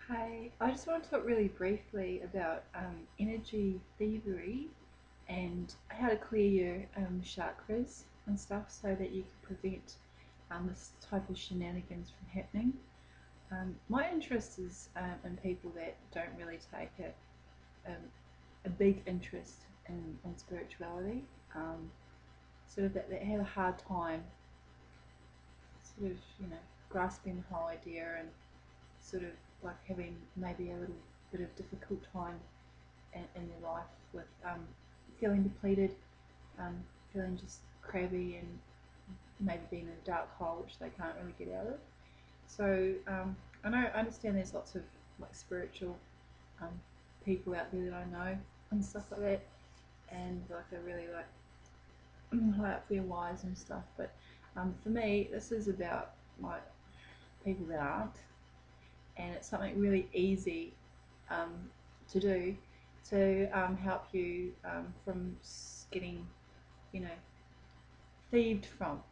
Hi, I just want to talk really briefly about energy thievery and how to clear your chakras and stuff so that you can prevent this type of shenanigans from happening. My interest is in people that don't really take a big interest in spirituality, sort of that have a hard time sort of, grasping the whole idea and sort of like having maybe a little bit of difficult time in their life with feeling depleted, um, feeling just crabby and maybe being in a dark hole which they can't really get out of. So I understand there's lots of like spiritual um, people out there that I know and stuff like that, and like I really like up their whys and stuff. But for me, this is about like people that aren't, and it's something really easy um, to do to help you from getting, you know, thieved from,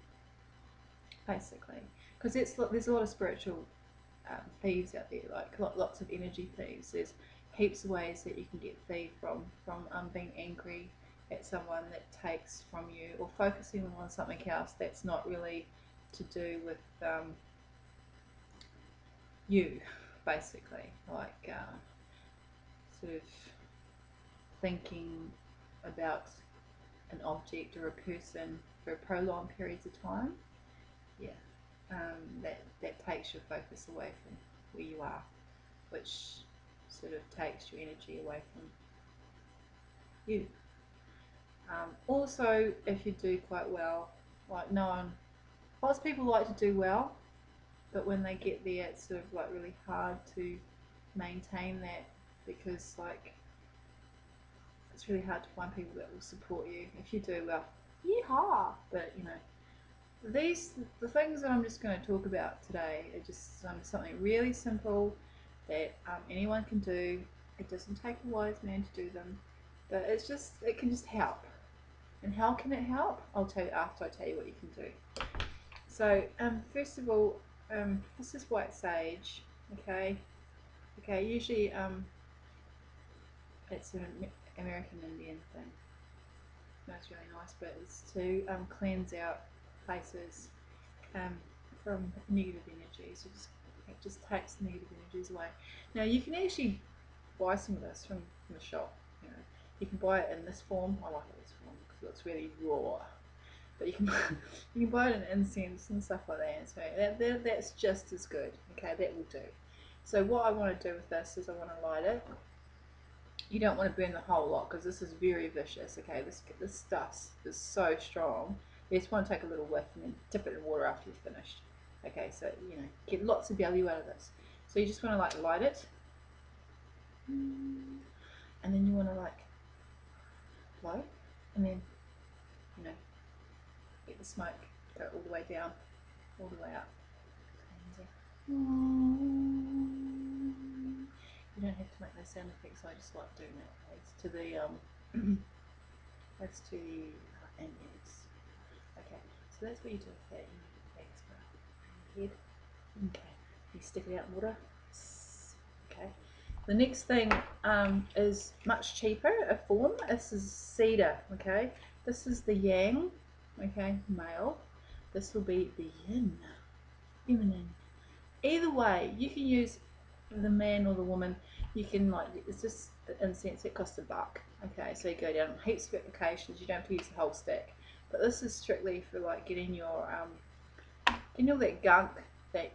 basically. Because there's a lot of spiritual thieves out there, like lots of energy thieves. There's heaps of ways that you can get thieved from being angry at someone that takes from you, or focusing on something else that's not really to do with you, basically. Like sort of thinking about an object or a person for prolonged periods of time, yeah, that takes your focus away from where you are, which sort of takes your energy away from you. Also, if you do quite well, like no one, lots of people like to do well, but when they get there, it's sort of like really hard to maintain that because like it's really hard to find people that will support you if you do well. Yeehaw! But the things that I'm just going to talk about today are just something really simple that anyone can do. It doesn't take a wise man to do them, but it can just help. And how can it help? I'll tell you after I tell you what you can do. So first of all, this is white sage. Okay, Usually it's an American Indian thing. Smells really nice, but it's to cleanse out places um, from negative energies. It just takes negative energies away. Now you can actually buy some of this from the shop. You can buy it in this form. I like it in this form because it looks really raw. But you can you can buy it in incense and stuff like that. So that's just as good. Okay, that will do. So what I want to do with this is I want to light it. You don't want to burn the whole lot because this is very vicious. Okay, this stuff is so strong. You just want to take a little whiff and then dip it in water after you've finished. Okay, so get lots of value out of this. So you just want to like light it, and then you want to like blow, and then you know get the smoke go all the way down, all the way up. You don't have to make those sound effects. I just like doing that. It's to the that's to the ambience. Okay, so that's what you do with that. You make the head. Okay, you stick it out in water. Okay. The next thing is much cheaper, a form. This is cedar, okay? This is the yang, okay, male. This will be the yin, feminine. Either way, you can use the man or the woman. You can like, it's just incense, it costs $1. Okay, so you go down heaps of applications, you don't have to use the whole stack. But this is strictly for like getting all that gunk that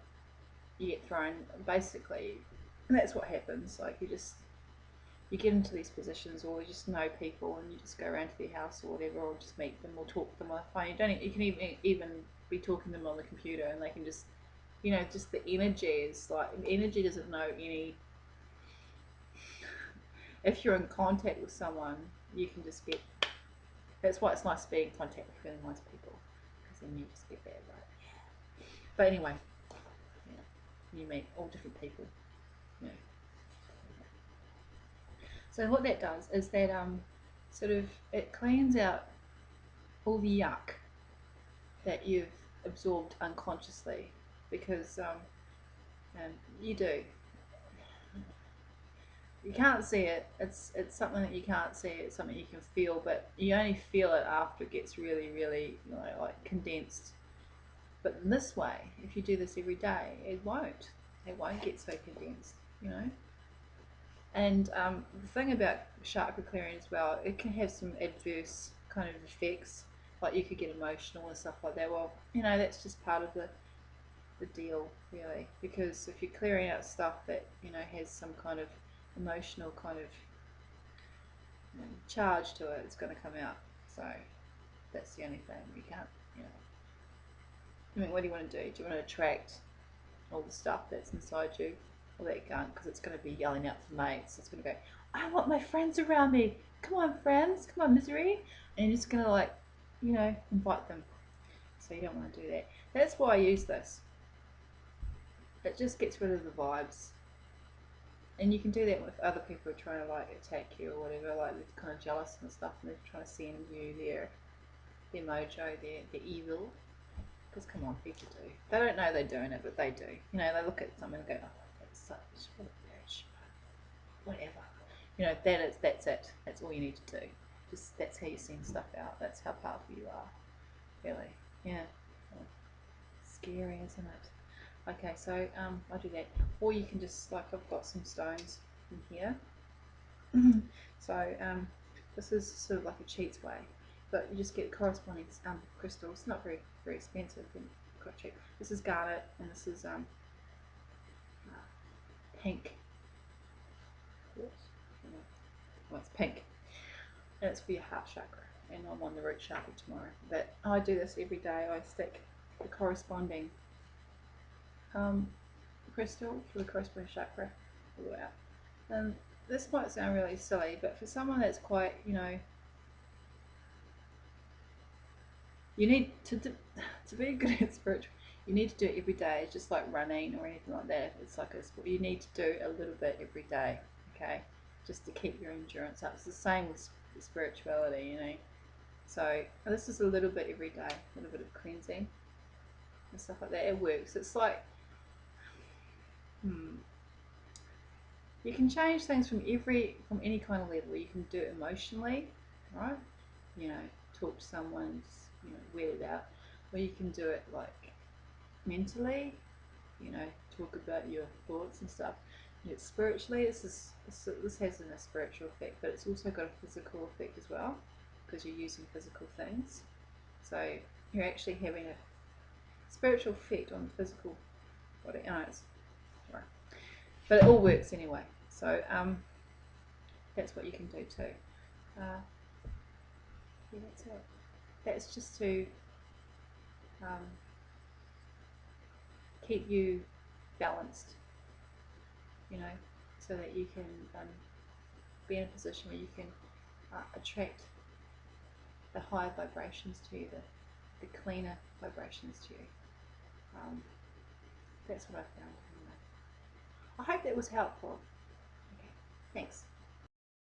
you get thrown, basically. And that's what happens. Like you get into these positions, or you just know people, and you just go around to their house or whatever, or just meet them, or talk to them on the phone. You can even be talking to them on the computer, and they can just just the energy is like energy doesn't know any. If you're in contact with someone, you can just get. That's why it's nice to be in contact with really nice people, because then you just get that right. But anyway, you meet all different people. You know. So what that does is that sort of it cleans out all the yuck that you've absorbed unconsciously, because you do. you can't see it. It's something that you can't see. It's something you can feel, but you only feel it after it gets really, really, like condensed. But in this way, if you do this every day, it won't. It won't get so condensed, you know. And the thing about chakra clearing as well, it can have some adverse kind of effects. Like you could get emotional and stuff like that. Well, that's just part of the deal, really. Because if you're clearing out stuff that has some kind of emotional kind of charge to it, it's going to come out. So that's the only thing. You can't, I mean, what do you want to do? Do you want to attract all the stuff that's inside you? Well, that can't, because it's going to be yelling out for mates. It's going to go, I want my friends around me. Come on, friends. Come on, misery. And you're just going to, like, invite them. So you don't want to do that. That's why I use this. It just gets rid of the vibes. And you can do that with other people who are trying to, like, attack you or whatever. Like, they're kind of jealous and stuff, and they're trying to send you their mojo, their evil. Because, come on, people do. They don't know they're doing it, but they do. They look at someone and go, oh, that's such a bitch. Whatever. That's it. That's all you need to do. Just that's how you send stuff out. That's how powerful you are. Really. Yeah. Scary, isn't it? Okay, so I'll do that. Or you can just, like, I've got some stones in here. So this is sort of like a cheat's way. But you just get corresponding crystals. Not very, very expensive and quite cheap. This is garnet, and this is pink. Well, it's pink, and it's for your heart chakra. And I'm on the root chakra tomorrow. But I do this every day. I stick the corresponding crystal for the corresponding chakra all the way out. And this might sound really silly, but for someone that's quite, you need to be good at spiritual. You need to do it every day. It's just like running or anything like that. It's like a sport. You need to do a little bit every day, okay, just to keep your endurance up. It's the same with spirituality, So this is a little bit every day, a little bit of cleansing and stuff like that. It works. It's like you can change things from any kind of level. You can do it emotionally, right? Talk to someone, wear it out, or you can do it like mentally, talk about your thoughts and stuff. Spiritually, this has a spiritual effect, but it's also got a physical effect as well, because you're using physical things. So you're actually having a spiritual effect on the physical body. Right. But it all works anyway. So that's what you can do too. Yeah, that's it. That's just to keep you balanced, so that you can be in a position where you can attract the higher vibrations to you, the cleaner vibrations to you. That's what I found. I hope that was helpful. Okay, thanks.